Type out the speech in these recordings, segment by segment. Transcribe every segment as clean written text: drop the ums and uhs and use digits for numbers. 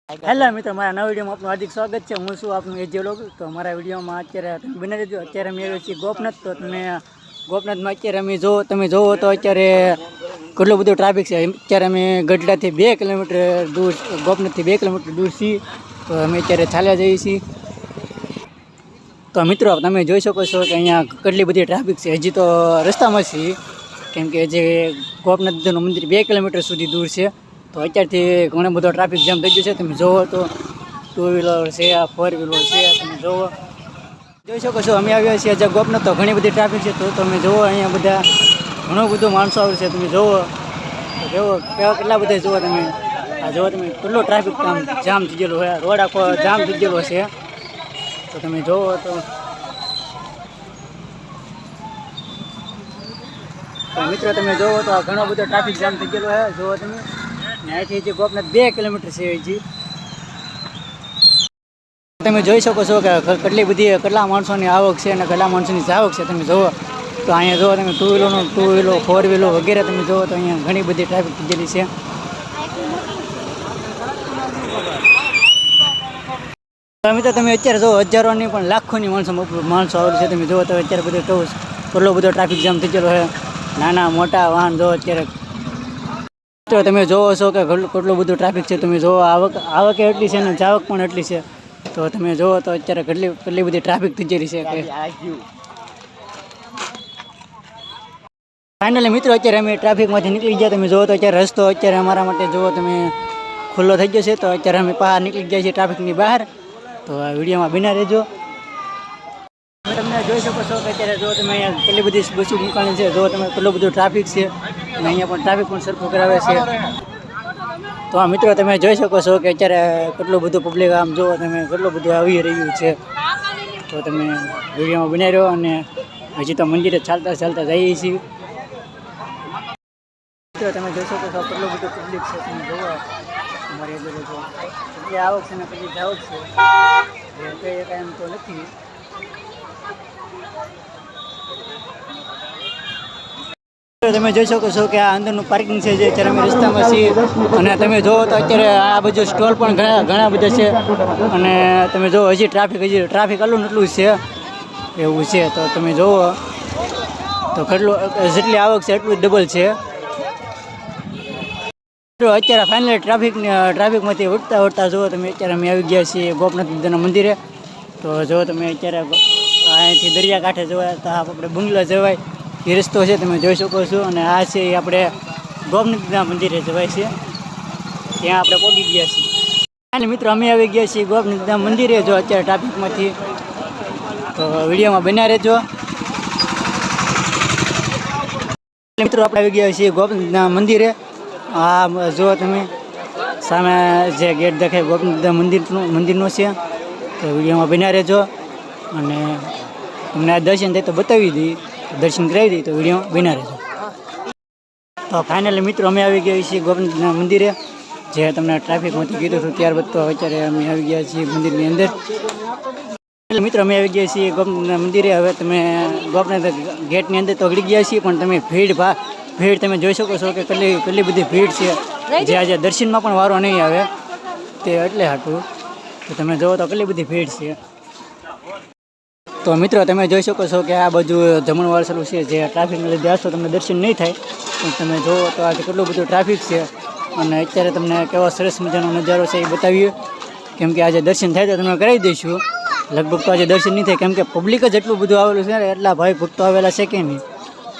Hello મિત્રો, મારા નવા વિડીયોમાં આપનું હાર્દિક સ્વાગત છે. હું છું આપનું એજે લોગ. તો મારા વિડીયોમાં અત્યારે તમે બને રહેજો. અત્યારે અમે આવ્યા છીએ ગોપનાથ. તો તમે ગોપનાથમાં અત્યારે તમે જોવો તો અત્યારે કેટલું બધું ટ્રાફિક છે. અત્યારે અમે ગઢડાથી 2 કિલોમીટર દૂર, ગોપનાથથી 2 કિલોમીટર દૂર છીએ. તો અમે અત્યારે ચાલ્યા જઈએ છીએ. તો મિત્રો તમે જોઈ શકો છો કે અહીંયા કેટલી બધી ટ્રાફિક છે. હજી તો રસ્તામાં છીએ, કેમ કે જે ગોપનાથનું મંદિર 2 કિલોમીટર સુધી દૂર છે. તો અત્યારથી ઘણો બધો ટ્રાફિક જામ થઈ ગયો છે. તમે જોવો તો 2 વ્હીલર છે, 4 વ્હીલર છે. તમે જોવો, જોઈ શકો છો અમે આવ્યા છીએ જે ગોપનાથ. તો ઘણી બધી ટ્રાફિક છે. તો તમે જોવો અહીંયા બધા ઘણું બધું માણસો આવે છે. તમે જોવો તો કેટલા બધા જોવો તમે. આ જોવો તમે કેટલો ટ્રાફિક જામ થઈ ગયેલો હોય. રોડ આખો જામ થઈ ગયેલો છે. તો તમે જોવો તો મિત્રો તમે જોવો તો આ ઘણો બધો ટ્રાફિક જામ થઈ ગયેલો છે. જોવો તમે અહીંયાથી જે ગોપનાથ 2 કિલોમીટર છે હજી. તમે જોઈ શકો છો કે કેટલા માણસોની આવક છે અને કેટલા માણસોની જાવક છે. તમે જોવો તો અહીંયા જોવો તમે 2 વ્હીલર 4 વ્હીલર વગેરે તમે જોવો તો અહીંયા ઘણી બધી ટ્રાફિક થઈ ગયેલી છે. મિત્રો તમે અત્યારે જો હજારોની પણ લાખોની માણસો આવે છે. તમે જોવો તો અત્યારે કેટલો બધો ટ્રાફિક જામ થઈ ગયેલો છે. નાના મોટા વાહન જો અત્યારે તો તમે જોવો છો કે કેટલું બધું ટ્રાફિક છે. તમે જોવો આવક એટલી છે અને જાવક પણ એટલી છે. તો તમે જોવો તો અત્યારે કેટલી બધી ટ્રાફિક થઈ ગયેલી છે કે ફાઇનલી મિત્રો અત્યારે અમે ટ્રાફિકમાંથી નીકળી ગયા. તમે જોવો તો અત્યારે રસ્તો અત્યારે અમારા માટે જોવો તમે ખુલ્લો થઈ ગયો છે. તો અત્યારે અમે બહાર નીકળી ગયા છીએ ટ્રાફિકની બહાર. તો આ વિડીયોમાં બના રહેજો. તમે જોઈ શકો છો કે અત્યારે જો તમે અહીંયા કેટલી બધી બસો મૂકાણી છે. જો તમે કેટલું બધું ટ્રાફિક છે અને અહીંયા પણ ટ્રાફિક પણ સરખું કરાવે છે. તો આ મિત્રો તમે જોઈ શકો છો કે અત્યારે કેટલું બધું પબ્લિક આમ જુઓ તમે કેટલું બધું આવી રહ્યું છે. તો તમે વિડીયોમાં બનાવી રહ્યો. અને હજી તો મંદિરે ચાલતા જઈએ છીએ. મિત્રો તમે જોઈ શકો છો કેટલું બધું પબ્લિક છે. તમે જોવો અમારી અંદર જો કેટલી આવક છે ને કેટલી જાવક છે. કંઈ એમ તો નથી. તમે જોઈ શકો છો કે આ અંદરનું પાર્કિંગ છે જે અત્યારે અમે રસ્તામાં છીએ. અને તમે જોવો તો અત્યારે આ બાજુ સ્ટોલ પણ ઘણા બધા છે. અને તમે જોવો હજી ટ્રાફિક એટલું છે એવું છે. તો તમે જોવો તો જેટલી આવક છે એટલું ડબલ છે. તો અત્યારે ફાઇનલી ટ્રાફિકમાંથી ઉડતા જુઓ તમે અત્યારે અમે આવી ગયા છીએ ગોપનાથના મંદિરે. તો જો તમે અત્યારે અહીંયાથી દરિયાકાંઠે જવાય તો આપણે બંગલા જવાય એ રસ્તો છે. તમે જોઈ શકો છો. અને આ છે એ આપણે ગોપનાથના મંદિરે જવાય છે. ત્યાં આપણે પહોંચી ગયા છીએ. અને મિત્રો અમે આવી ગયા છીએ ગોપનાથના મંદિરે. જો અત્યારે ટ્રાફિકમાંથી તો વિડીયોમાં બન્યા રહેજો. મિત્રો આપણે આવી ગયા છીએ ગોપનાથના મંદિરે. આ જો તમે સામે જે ગેટ દેખાય ગોપનાથના મંદિરનો છે. તો વિડીયોમાં બન્યા રહેજો. અને તમને આ દર્શન થાય તો બતાવી દઈએ, દર્શન કરાવી દઈએ. તો વિડીયોમાં બન્યા રહેજો. તો ફાઇનલી મિત્રો અમે આવી ગયા છીએ ગોપનાથના મંદિરે, જે તમને ટ્રાફિકમાંથી કીધું હતું. ત્યારબાદ તો અત્યારે અમે આવી ગયા છીએ મંદિરની અંદર. મિત્રો અમે આવી ગયા છીએ ગોપનાથના મંદિરે. હવે તમે ગોપનાથ ગેટની અંદર તો ગળી ગયા છીએ, પણ તમે ભીડ તમે જોઈ શકો છો કે કેટલી બધી ભીડ છે. જે આજે દર્શનમાં પણ વારો નહીં આવે તે એટલે હાટું. તો તમે જોવો તો કેટલી બધી ભીડ છે. તો મિત્રો તમે જોઈ શકો છો કે આ બાજુ જમણવાર ચાલુ છે. જે ટ્રાફિકને લીધે આવશો તમને દર્શન નહીં થાય. પણ તમે જોવો તો આજે કેટલું બધું ટ્રાફિક છે. અને અત્યારે તમને કેવો સરસ મજાનો નજારો છે એ બતાવીએ. કેમ કે આજે દર્શન થાય તો તમને કરાવી દઈશું. લગભગ તો આજે દર્શન નહીં થાય, કેમ કે પબ્લિક જ એટલું બધું આવેલું છે ને, એટલા ભાઈ ભક્તો આવેલા છે કે નહીં.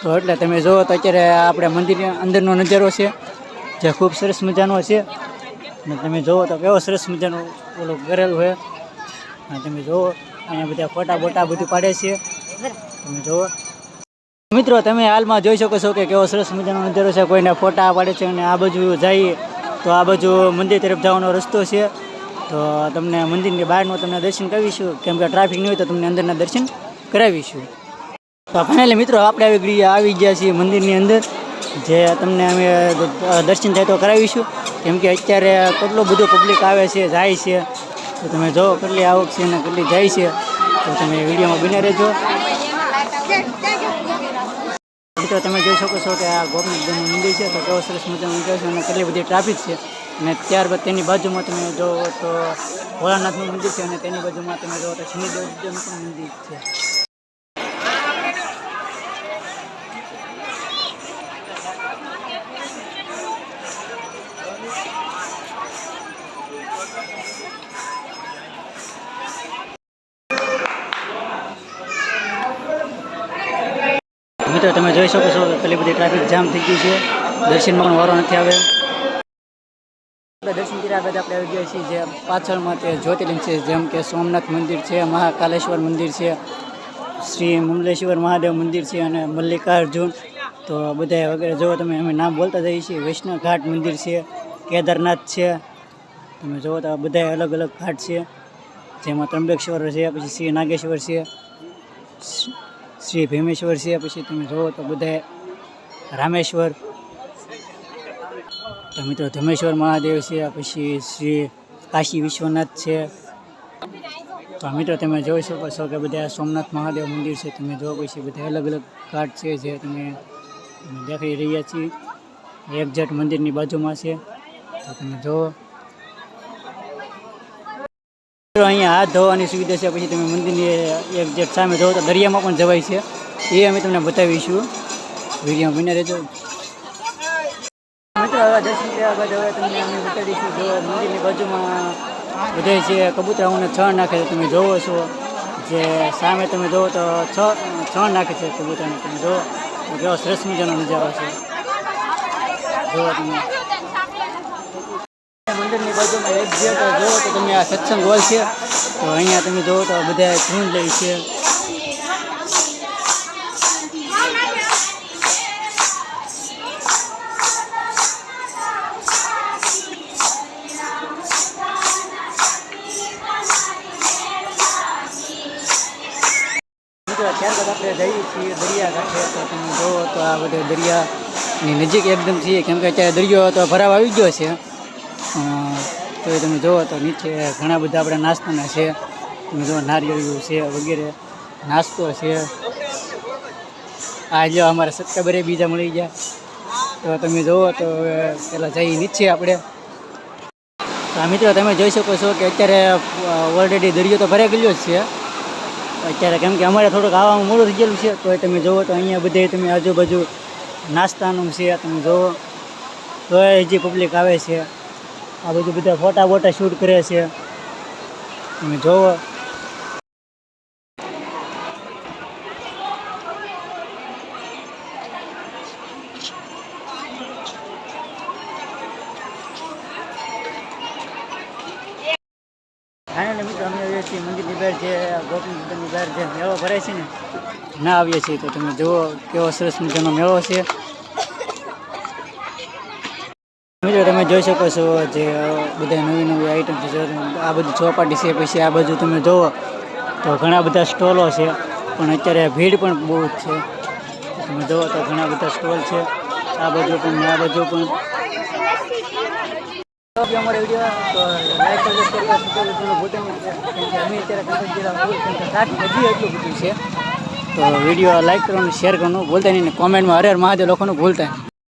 તો એટલે તમે જોવો તો અત્યારે આપણે મંદિરની અંદરનો નજારો છે જે ખૂબ સરસ મજાનો છે. અને તમે જોવો તો કેવો સરસ મજાનું ઓલું કરેલું છે. અને તમે જોવો અહીંયા બધા ફોટા બધું પાડે છે. તમે જોવો મિત્રો તમે હાલમાં જોઈ શકો છો કે કેવો સરસ મજાનો નજારો છે. કોઈને ફોટા પાડે છે. અને આ બાજુ જઈએ તો આ બાજુ મંદિર તરફ જવાનો રસ્તો છે. તો તમને મંદિરની બહારનું તમને દર્શન કરાવીશું, કેમ કે ટ્રાફિક નહીં હોય તો તમને અંદરના દર્શન કરાવીશું. તો ફાઇનલી મિત્રો આપણે આવી ગયા છીએ મંદિરની અંદર, જે તમને અમે દર્શન થાય તો કરાવીશું. કેમ કે અત્યારે કેટલું બધું પબ્લિક આવે છે, જાય છે. તો તમે જો કેટલી આવક છે અને કેટલી જાય છે. તો તમે વિડીયોમાં બન્યા રહેજો. મિત્રો તમે જોઈ શકો છો કે આ ગોપનાથનું મંદિર છે. તો કેવો સરસ મજાનું મંદિર છે અને કેટલી બધી ટ્રાફિક છે. અને ત્યારબાદ તેની બાજુમાં તમે જોવો તો ભોળાનાથનું મંદિર છે અને તેની બાજુમાં તમે જોવો તો શનિદેવનું પણ મંદિર છે. મિત્રો તમે જોઈ શકો છો કે કેટલી બધી ટ્રાફિક જામ થઈ ગઈ છે. દર્શનમાં પણ વારો નથી આવે. દર્શન કર્યા બાદ આપણે આવી ગયા છીએ જે પાછળમાં તે જ્યોતિર્લિંગ છે, જેમ કે સોમનાથ મંદિર છે, મહાકાલેશ્વર મંદિર છે, શ્રી મુમલેશ્વર મહાદેવ મંદિર છે અને મલ્લિકાર્જુન. તો બધા વગેરે જો તમે અમે નામ બોલતા જઈએ છીએ. વૈષ્ણવ ઘાટ મંદિર છે, કેદારનાથ છે. તમે જુઓ તો બધા અલગ અલગ ઘાટ છે, જેમાં ત્રંબકેશ્વર છે, પછી શ્રી નાગેશ્વર છે, શ્રી ભીમેશ્વર છે, પછી તમે જુઓ તો બધા રામેશ્વર. તો મિત્રો ધમેશ્વર મહાદેવ છે, પછી શ્રી કાશી વિશ્વનાથ છે. તો મિત્રો તમે જોઈ શકો છો કે બધા સોમનાથ મહાદેવ મંદિર છે. તમે જો પછી બધા અલગ અલગ ઘાટ છે જે તમે દેખાઈ રહ્યા છીએ. એક્ઝેક્ટ મંદિરની બાજુમાં છે. તો તમે જુઓ અહીંયા હાથ ધોવાની સુવિધા છે. પછી તમે મંદિરની એક્ઝેક્ટ સામે જુઓ તો દરિયામાં પણ જવાય છે. એ અમે તમને બતાવીશું. વિડીયોમાં બન્યા રહેજો. મિત્રો હવે દર્શન કર્યા બાદ હવે તમને અમે બતાવી દઈશું. જો મંદિરની બાજુમાં બધે છે કબૂતરાઓને છણ નાખે છે. તમે જોવો છો જે સામે તમે જુઓ તો છણ નાખે છે કબૂતરાને. તમે જુઓ કેવો સરસ મજાનો નજારો છે. જુઓ તમે મંદિરની બાજુમાં એક્ઝેક્ટ જુઓ તો તમે આ સત્સંગ હોલ છે. તો અહીંયા તમે જુઓ તો બધા ધૂન લે છે. ત્યારબાદ આપણે જઈએ છીએ દરિયાકાંઠે. તો તમે જુઓ તો આ બધે દરિયાની નજીક એકદમ છીએ, કેમ કે અત્યારે દરિયો તો ભરાવ આવી ગયો છે. તો એ તમે જુઓ તો નીચે ઘણા બધા આપણે નાસ્તાના છે. તમે જુઓ નારિયેળિયું છે વગેરે નાસ્તો છે. આ જો અમારા સબસ્ક્રાઈબરે બીજા મળી ગયા. તો તમે જુઓ તો પહેલાં જઈએ નીચે આપણે. તો મિત્રો તમે જોઈ શકો છો કે અત્યારે ઓલરેડી દરિયો તો ભરાઈ ગયો જ છે અત્યારે, કેમ કે અમારે થોડુંક આવવામાં મોડું થઈ ગયેલું છે. તો તમે જુઓ તો અહીંયા બધે તમે આજુબાજુ નાસ્તાનું છે. તમે જુઓ તો હજી પબ્લિક આવે છે. આ બધું બધા ફોટા શૂટ કરે છે. તમે જુઓ ફાઇનલી મિત્રો અમે આવીએ છીએ મંદિરની બહાર, જે ગોપી મંદિરની બહાર જે મેળો ભરાય છે ને ના આવીએ છીએ. તો તમે જુઓ કેવો સરસ મજાનો મેળો છે. મિત્રો તમે જોઈ શકો છો જે બધા નવી નવી આઈટમ છે. આ બધું ચોપાટી છે. પછી આ બાજુ તમે જુઓ તો ઘણા બધા સ્ટોલો છે, પણ અત્યારે ભીડ પણ બહુ જ છે. તમે જુઓ તો ઘણા બધા સ્ટોલ છે આ બાજુ પણ આ બાજુ પણ. અમારો વિડીયો તો લાઈક કરજો, શેર કરજો, સબસ્ક્રાઈબ ભૂલતા નહીં, કેમ કે અમે અત્યારે કંઈક હજી એટલું બધું છે. તો વિડીયો લાઈક કરવાનું, શેર કરવાનું ભૂલતા નહીં, કોમેન્ટમાં હર હર મહાદેવ લખવાનું ભૂલતા નહીં.